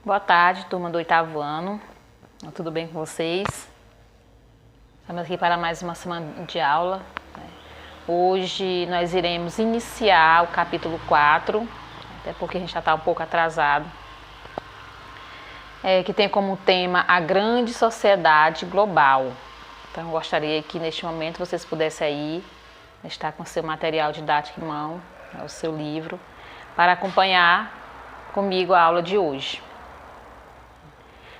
Boa tarde, turma do 8º ano. Tudo bem com vocês? Estamos aqui para mais uma semana de aula. Hoje nós iremos iniciar o capítulo 4, até porque a gente já está um pouco atrasado, que tem como tema a grande sociedade global. Então eu gostaria que neste momento vocês pudessem aí estar com o seu material didático em mão, o seu livro, para acompanhar comigo a aula de hoje.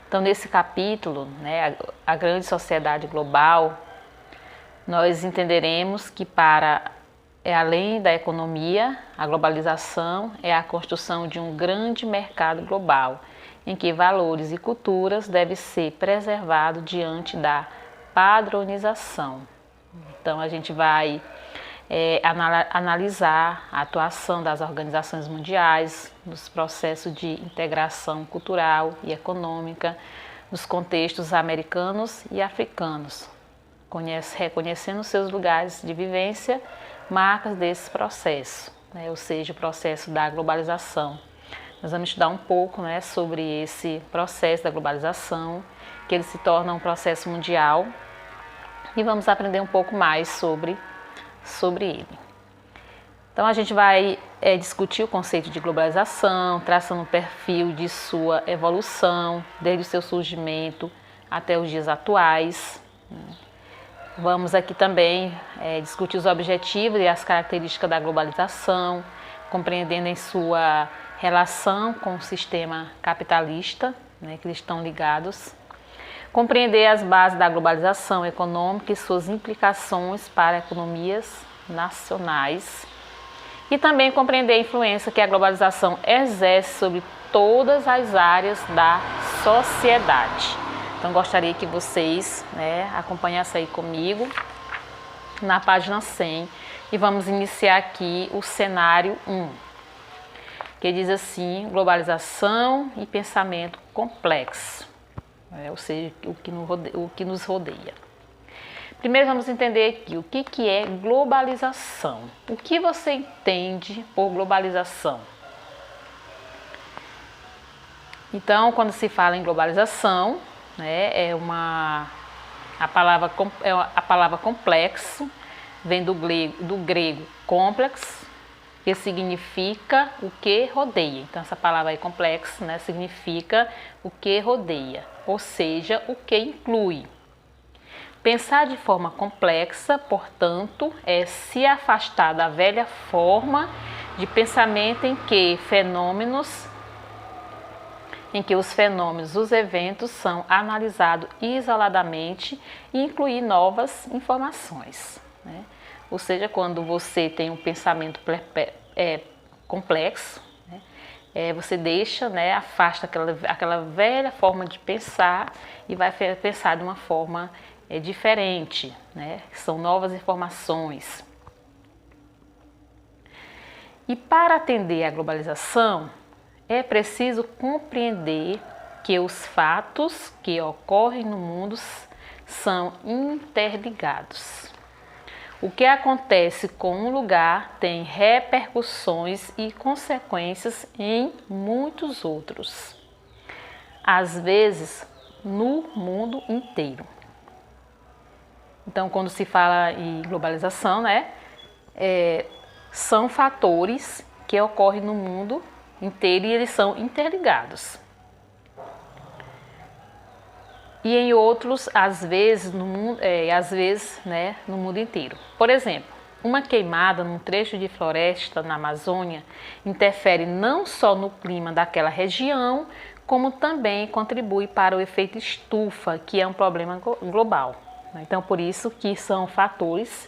Então, nesse capítulo, a grande sociedade global, nós entenderemos que além da economia, a globalização é a construção de um grande mercado global, em que valores e culturas devem ser preservados diante da padronização. Então, a gente vai analisar a atuação das organizações mundiais nos processos de integração cultural e econômica nos contextos americanos e africanos, reconhecendo seus lugares de vivência, marcas desse processo, ou seja, o processo da globalização. Nós vamos estudar um pouco sobre esse processo da globalização, que ele se torna um processo mundial, e vamos aprender um pouco mais sobre ele. Então a gente vai discutir o conceito de globalização, traçando um perfil de sua evolução, desde o seu surgimento até os dias atuais. Vamos aqui também discutir os objetivos e as características da globalização, compreendendo em sua relação com o sistema capitalista, que eles estão ligados. Compreender as bases da globalização econômica e suas implicações para economias nacionais. E também compreender a influência que a globalização exerce sobre todas as áreas da sociedade. Então, gostaria que vocês acompanhassem aí comigo na página 100 e vamos iniciar aqui o cenário 1, que diz assim: globalização e pensamento complexo. Ou seja, o que nos rodeia. Primeiro vamos entender aqui o que é globalização. O que você entende por globalização? Então, quando se fala em globalização, a palavra complexo vem do grego complex, que significa o que rodeia. Então, essa palavra aí, complexo, significa o que rodeia, ou seja, o que inclui. Pensar de forma complexa, portanto, é se afastar da velha forma de pensamento em que os fenômenos, os eventos são analisados isoladamente e incluir novas informações. Ou seja, quando você tem um pensamento complexo, você afasta aquela velha forma de pensar e vai pensar de uma forma diferente, que são novas informações. E para atender à globalização, é preciso compreender que os fatos que ocorrem no mundo são interligados. O que acontece com um lugar tem repercussões e consequências em muitos outros, às vezes no mundo inteiro. Então, quando se fala em globalização, são fatores que ocorrem no mundo inteiro e eles são interligados. E em outros, às vezes no mundo inteiro. Por exemplo, uma queimada num trecho de floresta na Amazônia interfere não só no clima daquela região, como também contribui para o efeito estufa, que é um problema global. Então, por isso que são fatores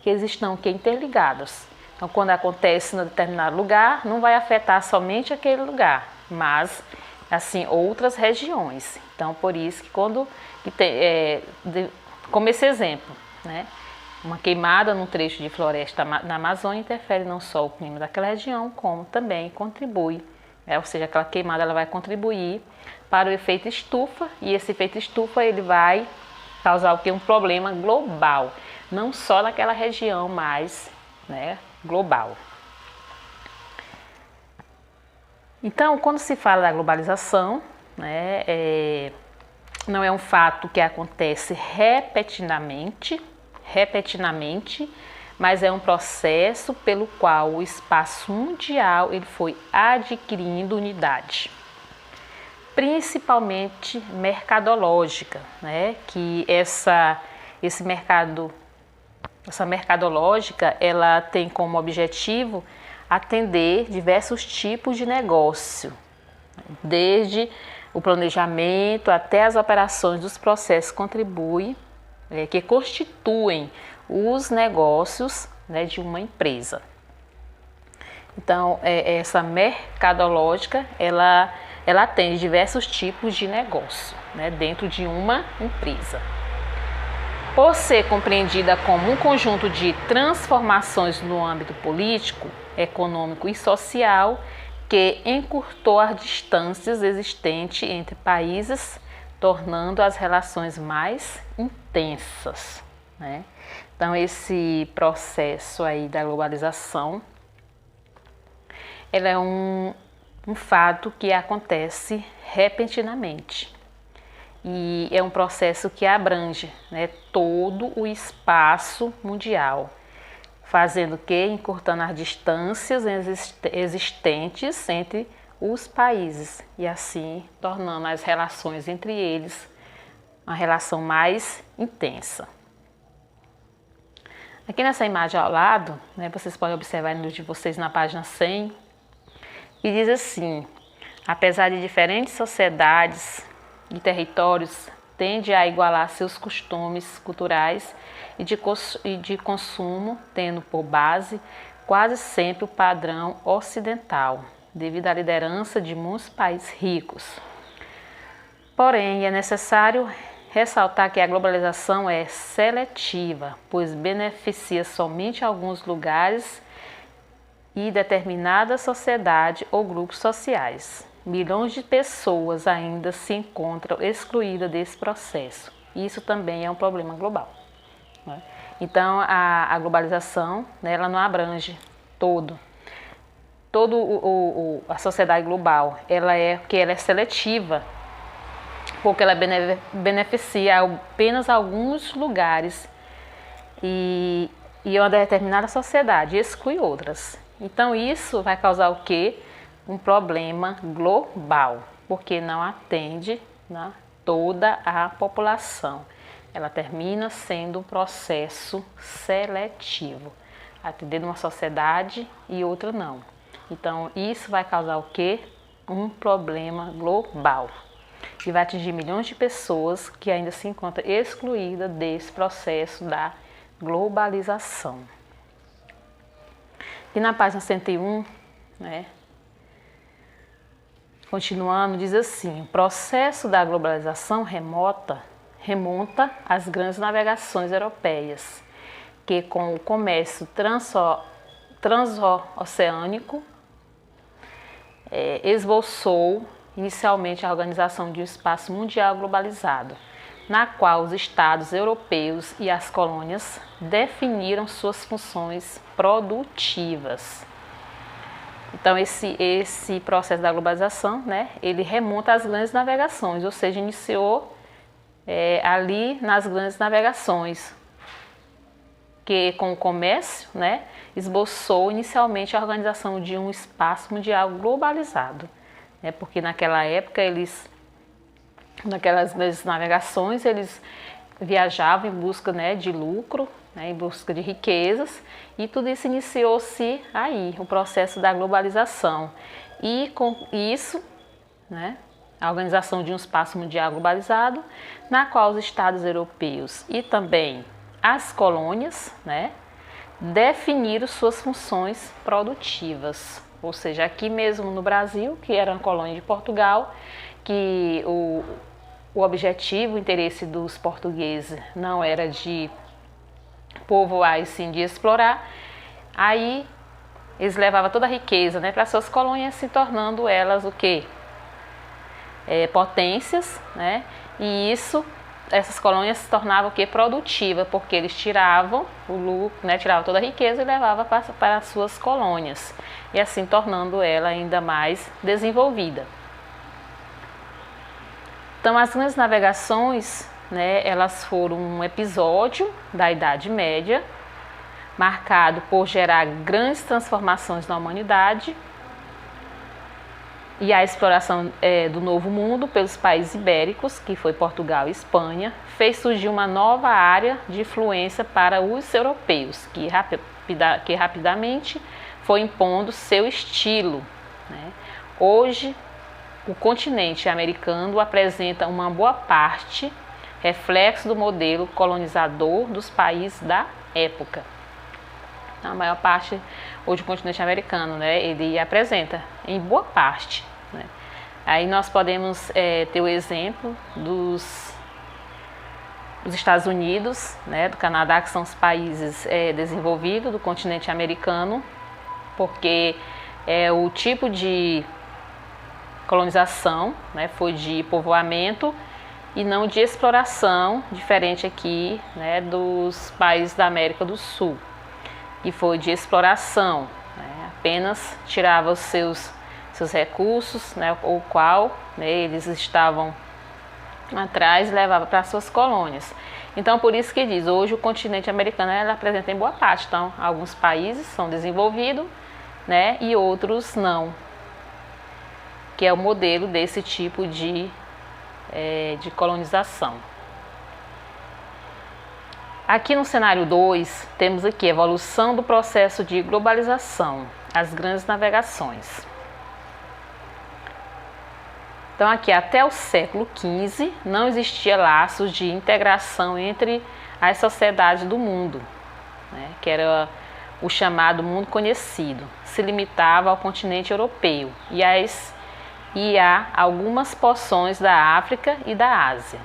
que eles estão interligados. Então, quando acontece em determinado lugar, não vai afetar somente aquele lugar, mas assim outras regiões. Então, por isso que como esse exemplo, uma queimada num trecho de floresta na Amazônia interfere não só o clima daquela região, como também contribui, ou seja, aquela queimada ela vai contribuir para o efeito estufa, e esse efeito estufa ele vai causar um problema global, não só naquela região, mas global. Então, quando se fala da globalização, né? Não é um fato que acontece repetidamente, mas é um processo pelo qual o espaço mundial ele foi adquirindo unidade, principalmente mercadológica, né? Que essa mercadológica ela tem como objetivo atender diversos tipos de negócio, desde o planejamento até as operações dos processos que constituem os negócios, né, de uma empresa. Então, essa mercadológica, ela atende diversos tipos de negócio, né, dentro de uma empresa. Por ser compreendida como um conjunto de transformações no âmbito político, econômico e social, que encurtou as distâncias existentes entre países, tornando as relações mais intensas, né? Então, esse processo aí da globalização, ele é um fato que acontece repentinamente e é um processo que abrange, né, todo o espaço mundial, fazendo que encurtando as distâncias existentes entre os países e assim tornando as relações entre eles uma relação mais intensa. Aqui nessa imagem ao lado, né, vocês podem observar no de vocês na página 100, que diz assim: apesar de diferentes sociedades e territórios tende a igualar seus costumes culturais e de consumo, tendo por base quase sempre o padrão ocidental, devido à liderança de muitos países ricos. Porém, é necessário ressaltar que a globalização é seletiva, pois beneficia somente alguns lugares e determinada sociedade ou grupos sociais. Milhões de pessoas ainda se encontram excluídas desse processo. Isso também é um problema global, né? Então, a globalização, né, ela não abrange a sociedade global. Ela é seletiva, porque ela beneficia apenas alguns lugares e uma determinada sociedade exclui outras. Então, isso vai causar o quê? Um problema global, porque não atende, né, toda a população. Ela termina sendo um processo seletivo, atendendo uma sociedade e outra não. Então, isso vai causar o quê? Um problema global. E vai atingir milhões de pessoas que ainda se encontram excluídas desse processo da globalização. E na página 101, né, continuando, diz assim: o processo da globalização remonta às grandes navegações europeias, que com o comércio transoceânico esboçou inicialmente a organização de um espaço mundial globalizado, na qual os estados europeus e as colônias definiram suas funções produtivas. Então, esse processo da globalização, né, ele remonta às grandes navegações, ou seja, iniciou ali nas grandes navegações, que com o comércio, né, esboçou inicialmente a organização de um espaço mundial globalizado, né, porque naquela época naquelas grandes navegações, eles viajavam em busca, né, de lucro, né, em busca de riquezas, e tudo isso iniciou-se aí, o processo da globalização. E com isso, né, a organização de um espaço mundial globalizado, na qual os estados europeus e também as colônias, né, definiram suas funções produtivas. Ou seja, aqui mesmo no Brasil, que era uma colônia de Portugal, que o objetivo, o interesse dos portugueses não era de povoar e sim de explorar, aí eles levavam toda a riqueza, né, para suas colônias, se tornando elas o quê? Potências, né? E essas colônias se tornavam o quê? Produtivas, porque eles tiravam o lucro, né, tiravam toda a riqueza e levavam para as suas colônias, e assim tornando ela ainda mais desenvolvida. Então, as grandes navegações, né, elas foram um episódio da Idade Média, marcado por gerar grandes transformações na humanidade e a exploração do Novo Mundo pelos países ibéricos, que foi Portugal e Espanha, fez surgir uma nova área de influência para os europeus, que rapidamente foi impondo seu estilo, né? Hoje, o continente americano apresenta uma boa parte reflexo do modelo colonizador dos países da época. A maior parte hoje do continente americano, né, ele apresenta em boa parte, né? Aí nós podemos ter o exemplo dos Estados Unidos, né, do Canadá, que são os países desenvolvidos do continente americano, porque o tipo de colonização, né, foi de povoamento e não de exploração, diferente aqui, né, dos países da América do Sul, que foi de exploração, né, apenas tirava os seus recursos, né, o qual, né, eles estavam atrás e levava para suas colônias. Então, por isso que diz, hoje o continente americano ela apresenta em boa parte. Então, alguns países são desenvolvidos, né, e outros não, que é o modelo desse tipo de colonização. Aqui no cenário 2, temos aqui a evolução do processo de globalização, as grandes navegações. Então aqui até o século XV não existia laços de integração entre as sociedades do mundo, né, que era o chamado mundo conhecido, se limitava ao continente europeu e a algumas porções da África e da Ásia,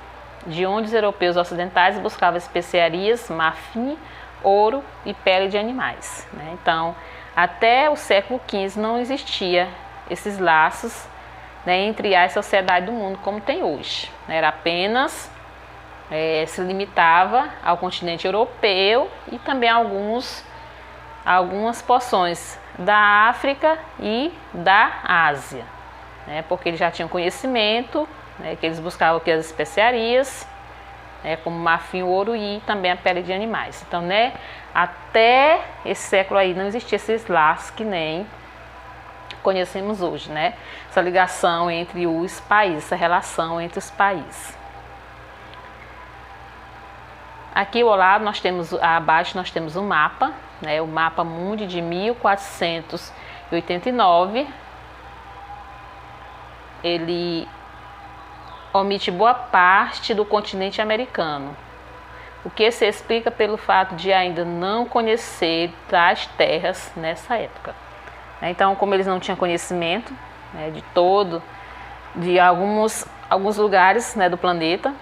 de onde os europeus ocidentais buscavam especiarias, marfim, ouro e pele de animais, né? Então, até o século XV não existia esses laços, né, entre as sociedades do mundo como tem hoje. Era apenas, se limitava ao continente europeu e também algumas porções da África e da Ásia, né, porque eles já tinham conhecimento, né, que eles buscavam aqui as especiarias, né, como marfim, ouro e também a pele de animais. Então, né, até esse século aí não existia esses laços que nem conhecemos hoje, né? Essa ligação entre os países, essa relação entre os países. Aqui ao lado abaixo nós temos um mapa, né? O mapa mundi de 1489. Ele omite boa parte do continente americano, o que se explica pelo fato de ainda não conhecer tais terras nessa época. Então, como eles não tinham conhecimento, né, de alguns lugares, né, do planeta,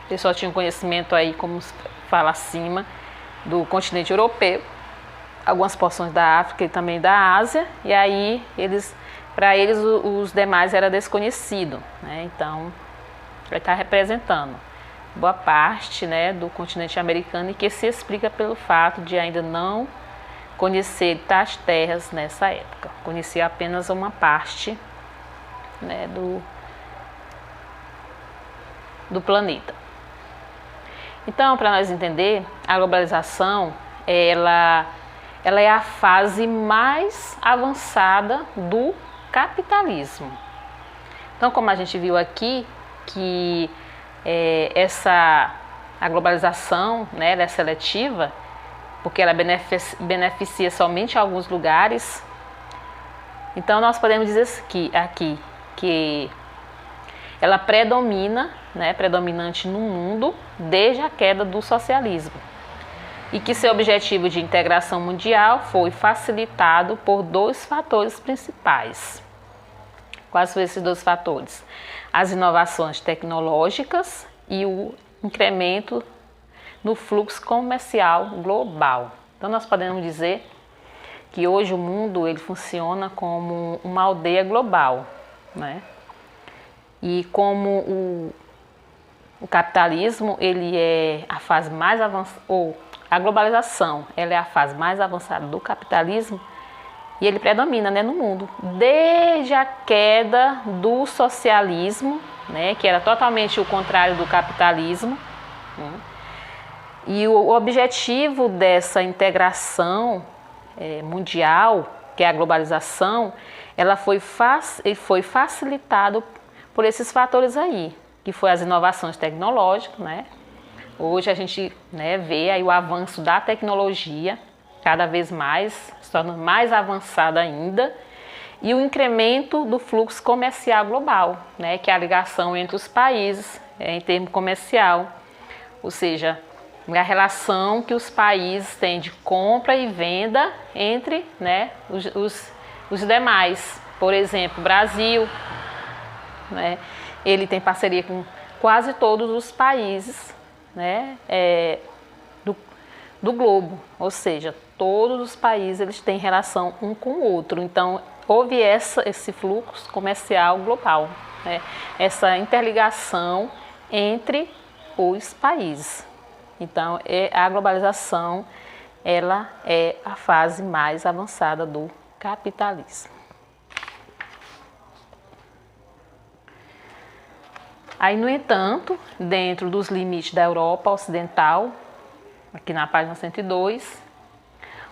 eles só tinham conhecimento aí, como fala acima, do continente europeu, algumas porções da África e também da Ásia, e aí para eles os demais era desconhecido, né? Então ele está representando boa parte, né, do continente americano e que se explica pelo fato de ainda não conhecer tais terras nessa época, conhecia apenas uma parte, né, do planeta. Então, para nós entender, a globalização ela é a fase mais avançada do capitalismo. Então, como a gente viu aqui, que a globalização, né, ela é seletiva, porque ela beneficia somente alguns lugares. Então, nós podemos dizer aqui que ela predomina, né, predominante no mundo desde a queda do socialismo, e que seu objetivo de integração mundial foi facilitado por dois fatores principais. Quais são esses dois fatores? As inovações tecnológicas e o incremento no fluxo comercial global. Então, nós podemos dizer que hoje o mundo ele funciona como uma aldeia global, né? E como o capitalismo ele é a fase mais avançada, ou a globalização ela é a fase mais avançada do capitalismo, e ele predomina, né, no mundo, desde a queda do socialismo, né, que era totalmente o contrário do capitalismo, né, e o objetivo dessa integração mundial, que é a globalização, ela foi facilitado por esses fatores aí, que foi as inovações tecnológicas, né? Hoje a gente, né, vê aí o avanço da tecnologia, cada vez mais, se tornando mais avançada ainda, e o incremento do fluxo comercial global, né, que é a ligação entre os países em termo comercial, ou seja, a relação que os países têm de compra e venda entre, né, os demais. Por exemplo, o Brasil, né, ele tem parceria com quase todos os países, né, do globo, ou seja, todos os países eles têm relação um com o outro. Então, houve esse fluxo comercial global, né, essa interligação entre os países. Então, a globalização, ela é a fase mais avançada do capitalismo. Aí, no entanto, dentro dos limites da Europa Ocidental, aqui na página 102,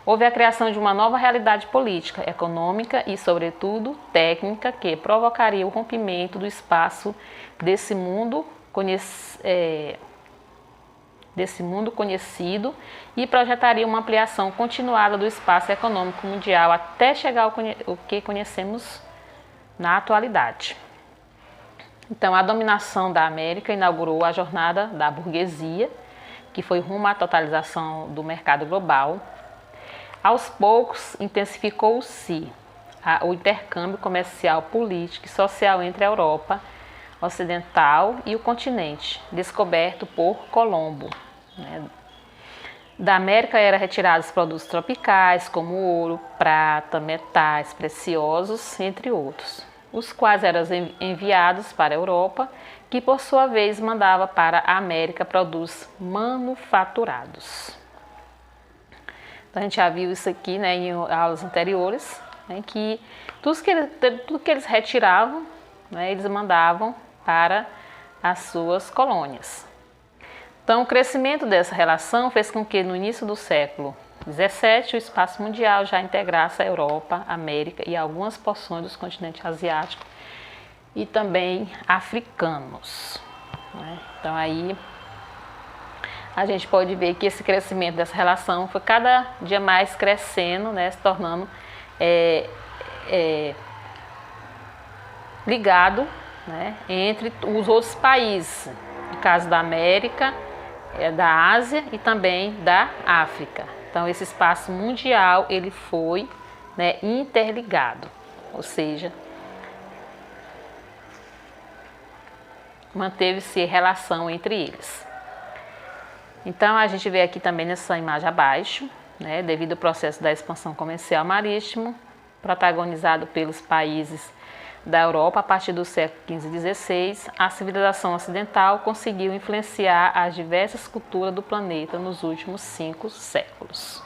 houve a criação de uma nova realidade política, econômica e, sobretudo, técnica, que provocaria o rompimento do espaço desse mundo conhecido e projetaria uma ampliação continuada do espaço econômico mundial até chegar ao que conhecemos na atualidade. Então, a dominação da América inaugurou a jornada da burguesia, que foi rumo à totalização do mercado global. Aos poucos, intensificou-se o intercâmbio comercial, político e social entre a Europa Ocidental e o continente, descoberto por Colombo. Da América eram retirados produtos tropicais, como ouro, prata, metais preciosos, entre outros, os quais eram enviados para a Europa, que por sua vez mandava para a América produtos manufaturados. Então, a gente já viu isso aqui, né, em aulas anteriores, né, que tudo que eles retiravam, né, eles mandavam para as suas colônias. Então, o crescimento dessa relação fez com que no início do século XVII o espaço mundial já integrasse a Europa, a América e algumas porções do continente asiático e também africanos, né? Então, aí a gente pode ver que esse crescimento dessa relação foi cada dia mais crescendo, né, se tornando ligado, né, entre os outros países, no caso da América, da Ásia e também da África. Então, esse espaço mundial ele foi, né, interligado, ou seja, manteve-se relação entre eles. Então, a gente vê aqui também nessa imagem abaixo, né, devido ao processo da expansão comercial marítimo, protagonizado pelos países da Europa a partir do século XV e XVI, a civilização ocidental conseguiu influenciar as diversas culturas do planeta nos últimos 5 séculos.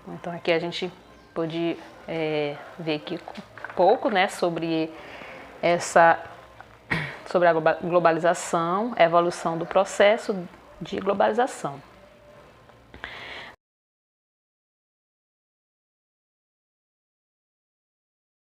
Então, aqui a gente pode ver aqui um pouco, né, sobre a globalização, a evolução do processo de globalização.